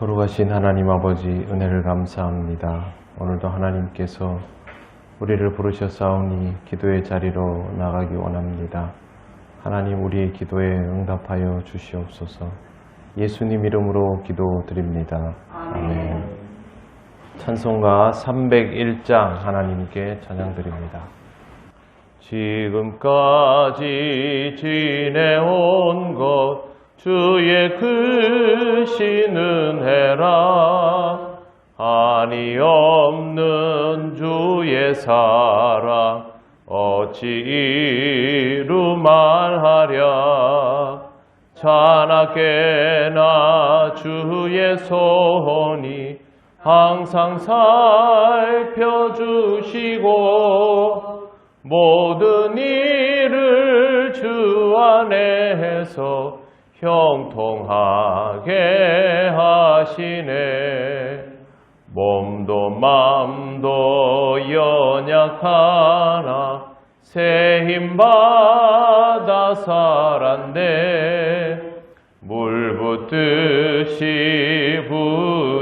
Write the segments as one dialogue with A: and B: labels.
A: 거룩하신 하나님 아버지, 은혜를 감사합니다. 오늘도 하나님께서 우리를 부르셨사오니 기도의 자리로 나가기 원합니다. 하나님, 우리의 기도에 응답하여 주시옵소서. 예수님 이름으로 기도드립니다. 아멘. 찬송가 301장 하나님께 찬양드립니다. 지금까지 지내온 것 주의 크신 은혜라. 한이 없는 주의 사랑 어찌 이루 말하랴. 자나깨나 주의 손이 항상 살펴주시고 모든 일을 주 안에서 형통하게 하시네. 몸도 마음도 연약하나 새 힘 받아 살았네. 물 붓듯이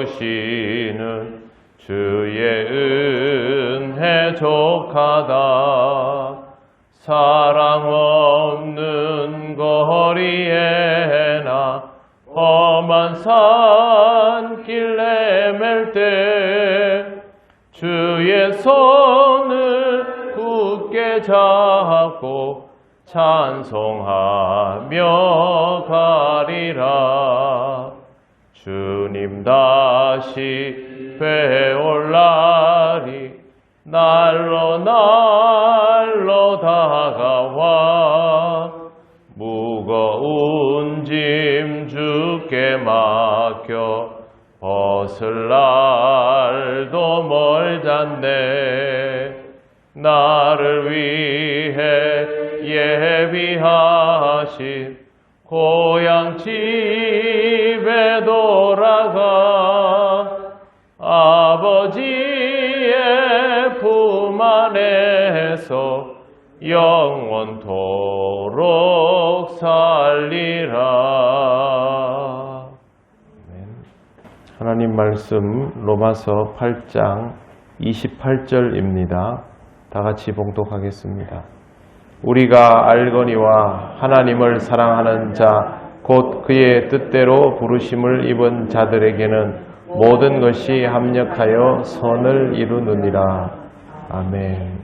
A: 부시는 주의 은혜 족하다. 사랑 없는 거리에나 험한 산길 내맬 때 주의 손을 굳게 잡고 찬송하며 가리라. 주님 다시 뵈올 날이 날로 다가와 무거운 짐 주께 맡겨 벗을 날도 멀잖네. 나를 위해 예비하신 고향 집에 돌아가 아버지의 품 안에서 영원토록 살리라. 하나님 말씀 로마서 8장 28절입니다. 다 같이 봉독하겠습니다. 우리가 알거니와 하나님을 사랑하는 자 곧 그의 뜻대로 부르심을 입은 자들에게는 모든 것이 합력하여 선을 이루느니라. 아멘.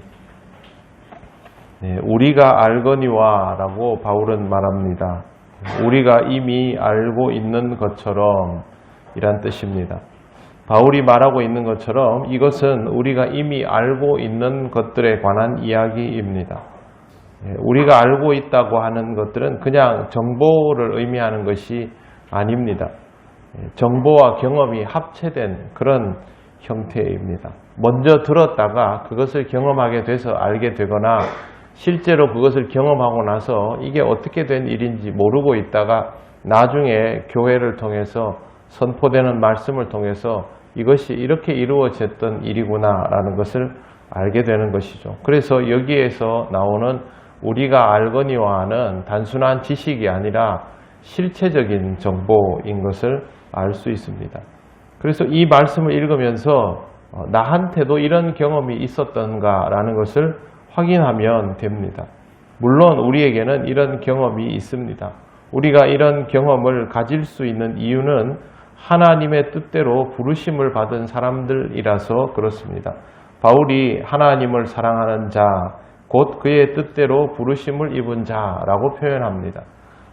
A: 네, 우리가 알거니와 라고 바울은 말합니다. 우리가 이미 알고 있는 것처럼 이란 뜻입니다. 바울이 말하고 있는 것처럼 이것은 우리가 이미 알고 있는 것들에 관한 이야기입니다. 우리가 알고 있다고 하는 것들은 그냥 정보를 의미하는 것이 아닙니다. 정보와 경험이 합체된 그런 형태입니다. 먼저 들었다가 그것을 경험하게 돼서 알게 되거나 실제로 그것을 경험하고 나서 이게 어떻게 된 일인지 모르고 있다가 나중에 교회를 통해서 선포되는 말씀을 통해서 이것이 이렇게 이루어졌던 일이구나 라는 것을 알게 되는 것이죠. 그래서 여기에서 나오는 우리가 알거니와는 단순한 지식이 아니라 실체적인 정보인 것을 알 수 있습니다. 그래서 이 말씀을 읽으면서 나한테도 이런 경험이 있었던가 라는 것을 확인하면 됩니다. 물론 우리에게는 이런 경험이 있습니다. 우리가 이런 경험을 가질 수 있는 이유는 하나님의 뜻대로 부르심을 받은 사람들이라서 그렇습니다. 바울이 하나님을 사랑하는 자, 곧 그의 뜻대로 부르심을 입은 자라고 표현합니다.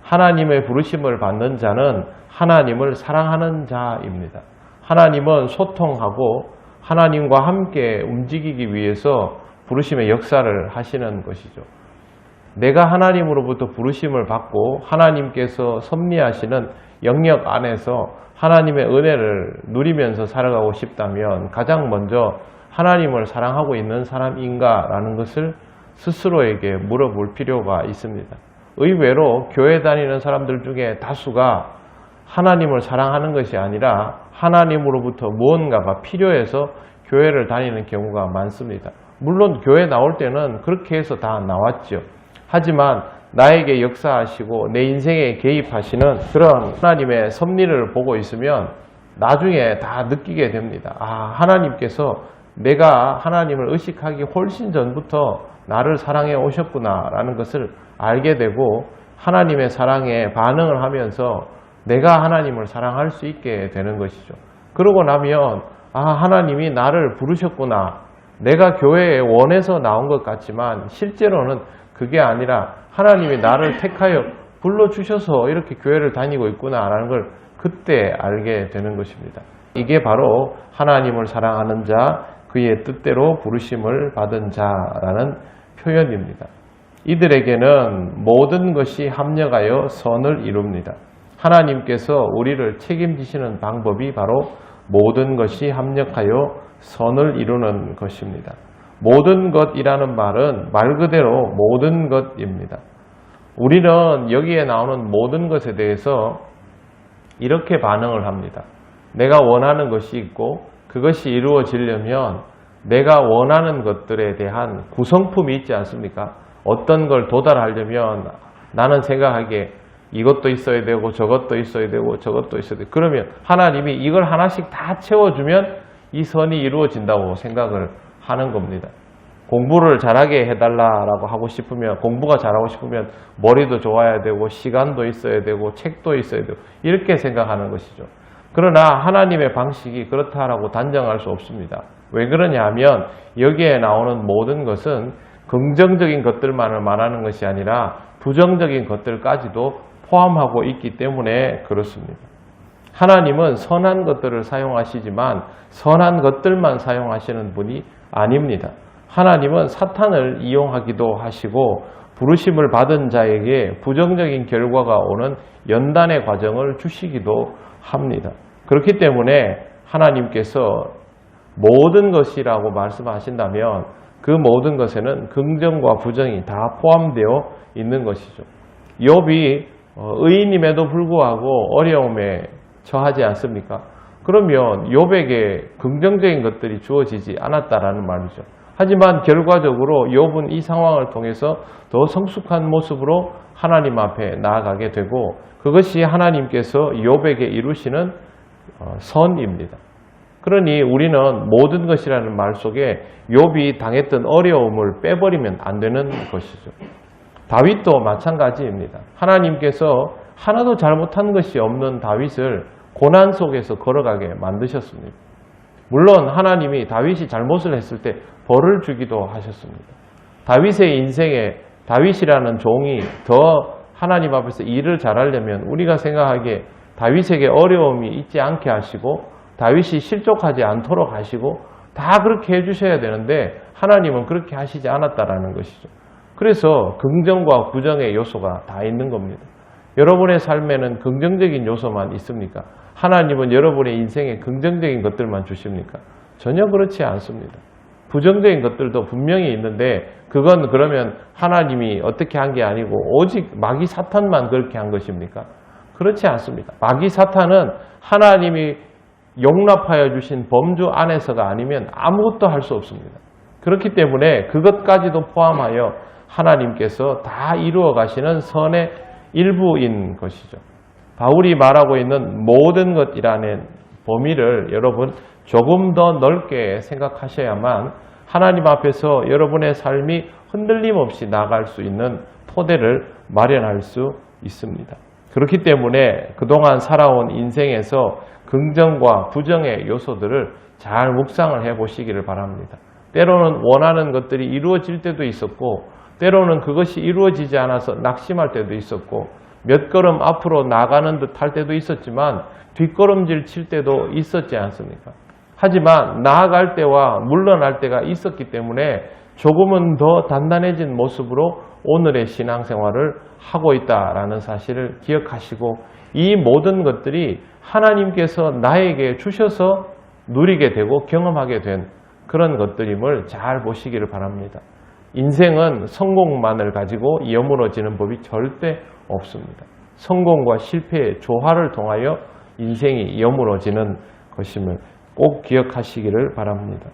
A: 하나님의 부르심을 받는 자는 하나님을 사랑하는 자입니다. 하나님은 소통하고 하나님과 함께 움직이기 위해서 부르심의 역사를 하시는 것이죠. 내가 하나님으로부터 부르심을 받고 하나님께서 섭리하시는 영역 안에서 하나님의 은혜를 누리면서 살아가고 싶다면 가장 먼저 하나님을 사랑하고 있는 사람인가 라는 것을 스스로에게 물어볼 필요가 있습니다. 의외로 교회 다니는 사람들 중에 다수가 하나님을 사랑하는 것이 아니라 하나님으로부터 무언가가 필요해서 교회를 다니는 경우가 많습니다. 물론 교회 나올 때는 그렇게 해서 다 나왔죠. 하지만 나에게 역사하시고 내 인생에 개입하시는 그런 하나님의 섭리를 보고 있으면 나중에 다 느끼게 됩니다. 아, 하나님께서 내가 하나님을 의식하기 훨씬 전부터 나를 사랑해 오셨구나 라는 것을 알게 되고 하나님의 사랑에 반응을 하면서 내가 하나님을 사랑할 수 있게 되는 것이죠. 그러고 나면 아, 하나님이 나를 부르셨구나. 내가 교회에 원해서 나온 것 같지만 실제로는 그게 아니라 하나님이 나를 택하여 불러주셔서 이렇게 교회를 다니고 있구나 라는 걸 그때 알게 되는 것입니다. 이게 바로 하나님을 사랑하는 자, 그의 뜻대로 부르심을 받은 자라는 표현입니다. 이들에게는 모든 것이 합력하여 선을 이룹니다. 하나님께서 우리를 책임지시는 방법이 바로 모든 것이 합력하여 선을 이루는 것입니다. 모든 것이라는 말은 말 그대로 모든 것입니다. 우리는 여기에 나오는 모든 것에 대해서 이렇게 반응을 합니다. 내가 원하는 것이 있고 그것이 이루어지려면 내가 원하는 것들에 대한 구성품이 있지 않습니까? 어떤 걸 도달하려면 나는 생각하기에 이것도 있어야 되고 저것도 있어야 되고 저것도 있어야 되고 그러면 하나님이 이걸 하나씩 다 채워주면 이 선이 이루어진다고 생각을 하는 겁니다. 공부를 잘하게 해달라고 하고 싶으면 공부가 잘하고 싶으면 머리도 좋아야 되고 시간도 있어야 되고 책도 있어야 되고 이렇게 생각하는 것이죠. 그러나 하나님의 방식이 그렇다라고 단정할 수 없습니다. 왜 그러냐 하면 여기에 나오는 모든 것은 긍정적인 것들만을 말하는 것이 아니라 부정적인 것들까지도 포함하고 있기 때문에 그렇습니다. 하나님은 선한 것들을 사용하시지만 선한 것들만 사용하시는 분이 아닙니다. 하나님은 사탄을 이용하기도 하시고 부르심을 받은 자에게 부정적인 결과가 오는 연단의 과정을 주시기도 합니다. 그렇기 때문에 하나님께서 모든 것이라고 말씀하신다면 그 모든 것에는 긍정과 부정이 다 포함되어 있는 것이죠. 욥이 의인임에도 불구하고 어려움에 처하지 않습니까? 그러면 욥에게 긍정적인 것들이 주어지지 않았다라는 말이죠. 하지만 결과적으로 욥은 이 상황을 통해서 더 성숙한 모습으로 하나님 앞에 나아가게 되고 그것이 하나님께서 욥에게 이루시는 선입니다. 그러니 우리는 모든 것이라는 말 속에 욥이 당했던 어려움을 빼버리면 안 되는 것이죠. 다윗도 마찬가지입니다. 하나님께서 하나도 잘못한 것이 없는 다윗을 고난 속에서 걸어가게 만드셨습니다. 물론 하나님이 다윗이 잘못을 했을 때 벌을 주기도 하셨습니다. 다윗의 인생에 다윗이라는 종이 더 하나님 앞에서 일을 잘하려면 우리가 생각하기에 다윗에게 어려움이 있지 않게 하시고 다윗이 실족하지 않도록 하시고 다 그렇게 해주셔야 되는데 하나님은 그렇게 하시지 않았다라는 것이죠. 그래서 긍정과 부정의 요소가 다 있는 겁니다. 여러분의 삶에는 긍정적인 요소만 있습니까? 하나님은 여러분의 인생에 긍정적인 것들만 주십니까? 전혀 그렇지 않습니다. 부정적인 것들도 분명히 있는데 그건 그러면 하나님이 어떻게 한 게 아니고 오직 마귀 사탄만 그렇게 한 것입니까? 그렇지 않습니다. 마귀 사탄은 하나님이 용납하여 주신 범주 안에서가 아니면 아무것도 할 수 없습니다. 그렇기 때문에 그것까지도 포함하여 하나님께서 다 이루어 가시는 선의 일부인 것이죠. 바울이 말하고 있는 모든 것이라는 범위를 여러분 조금 더 넓게 생각하셔야만 하나님 앞에서 여러분의 삶이 흔들림 없이 나아갈 수 있는 토대를 마련할 수 있습니다. 그렇기 때문에 그동안 살아온 인생에서 긍정과 부정의 요소들을 잘 묵상을 해보시기를 바랍니다. 때로는 원하는 것들이 이루어질 때도 있었고 때로는 그것이 이루어지지 않아서 낙심할 때도 있었고 몇 걸음 앞으로 나가는 듯 할 때도 있었지만 뒷걸음질 칠 때도 있었지 않습니까? 하지만 나아갈 때와 물러날 때가 있었기 때문에 조금은 더 단단해진 모습으로 오늘의 신앙생활을 하고 있다라는 사실을 기억하시고 이 모든 것들이 하나님께서 나에게 주셔서 누리게 되고 경험하게 된 그런 것들임을 잘 보시기를 바랍니다. 인생은 성공만을 가지고 여물어지는 법이 절대 없습니다. 성공과 실패의 조화를 통하여 인생이 여물어지는 것임을 꼭 기억하시기를 바랍니다.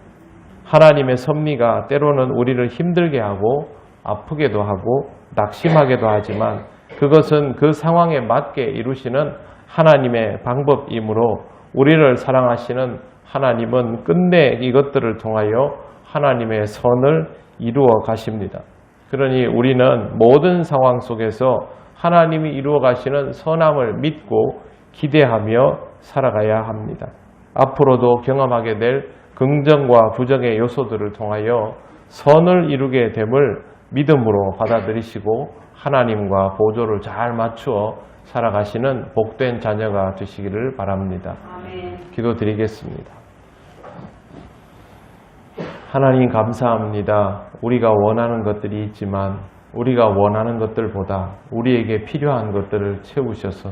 A: 하나님의 섭리가 때로는 우리를 힘들게 하고 아프게도 하고 낙심하게도 하지만 그것은 그 상황에 맞게 이루시는 하나님의 방법이므로 우리를 사랑하시는 하나님은 끝내 이것들을 통하여 하나님의 선을 이루어 가십니다. 그러니 우리는 모든 상황 속에서 하나님이 이루어 가시는 선함을 믿고 기대하며 살아가야 합니다. 앞으로도 경험하게 될 긍정과 부정의 요소들을 통하여 선을 이루게 됨을 믿음으로 받아들이시고 하나님과 보조를 잘 맞추어 살아가시는 복된 자녀가 되시기를 바랍니다.
B: 아멘.
A: 기도드리겠습니다. 하나님 감사합니다. 우리가 원하는 것들이 있지만 우리가 원하는 것들보다 우리에게 필요한 것들을 채우셔서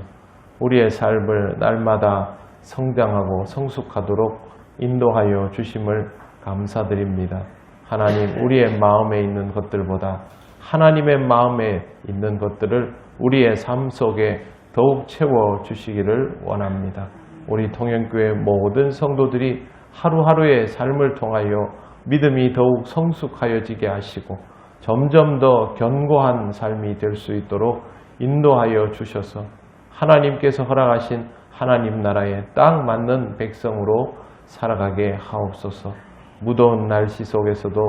A: 우리의 삶을 날마다 성장하고 성숙하도록 인도하여 주심을 감사드립니다. 하나님, 우리의 마음에 있는 것들보다 하나님의 마음에 있는 것들을 우리의 삶 속에 더욱 채워 주시기를 원합니다. 우리 통영교회 모든 성도들이 하루하루의 삶을 통하여 믿음이 더욱 성숙하여지게 하시고 점점 더 견고한 삶이 될 수 있도록 인도하여 주셔서 하나님께서 허락하신 하나님 나라에 딱 맞는 백성으로 살아가게 하옵소서. 무더운 날씨 속에서도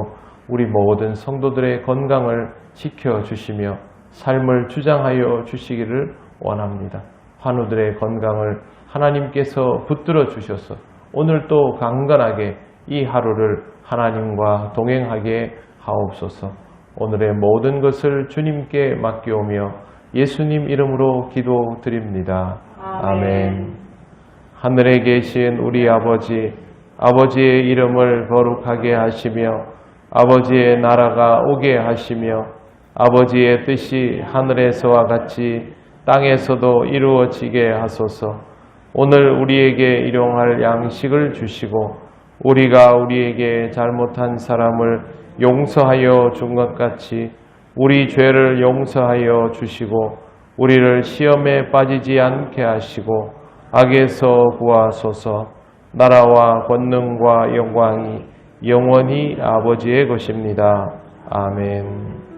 A: 우리 모든 성도들의 건강을 지켜주시며 삶을 주장하여 주시기를 원합니다. 환우들의 건강을 하나님께서 붙들어 주셔서 오늘 또 강건하게 이 하루를 하나님과 동행하게 하옵소서. 오늘의 모든 것을 주님께 맡겨오며 예수님 이름으로 기도드립니다. 아멘. 하늘에 계신 우리 아버지, 아버지의 이름을 거룩하게 하시며 아버지의 나라가 오게 하시며 아버지의 뜻이 하늘에서와 같이 땅에서도 이루어지게 하소서. 오늘 우리에게 일용할 양식을 주시고 우리가 우리에게 잘못한 사람을 용서하여 준 것 같이 우리 죄를 용서하여 주시고 우리를 시험에 빠지지 않게 하시고 악에서 구하소서. 나라와 권능과 영광이 영원히 아버지의 것입니다. 아멘.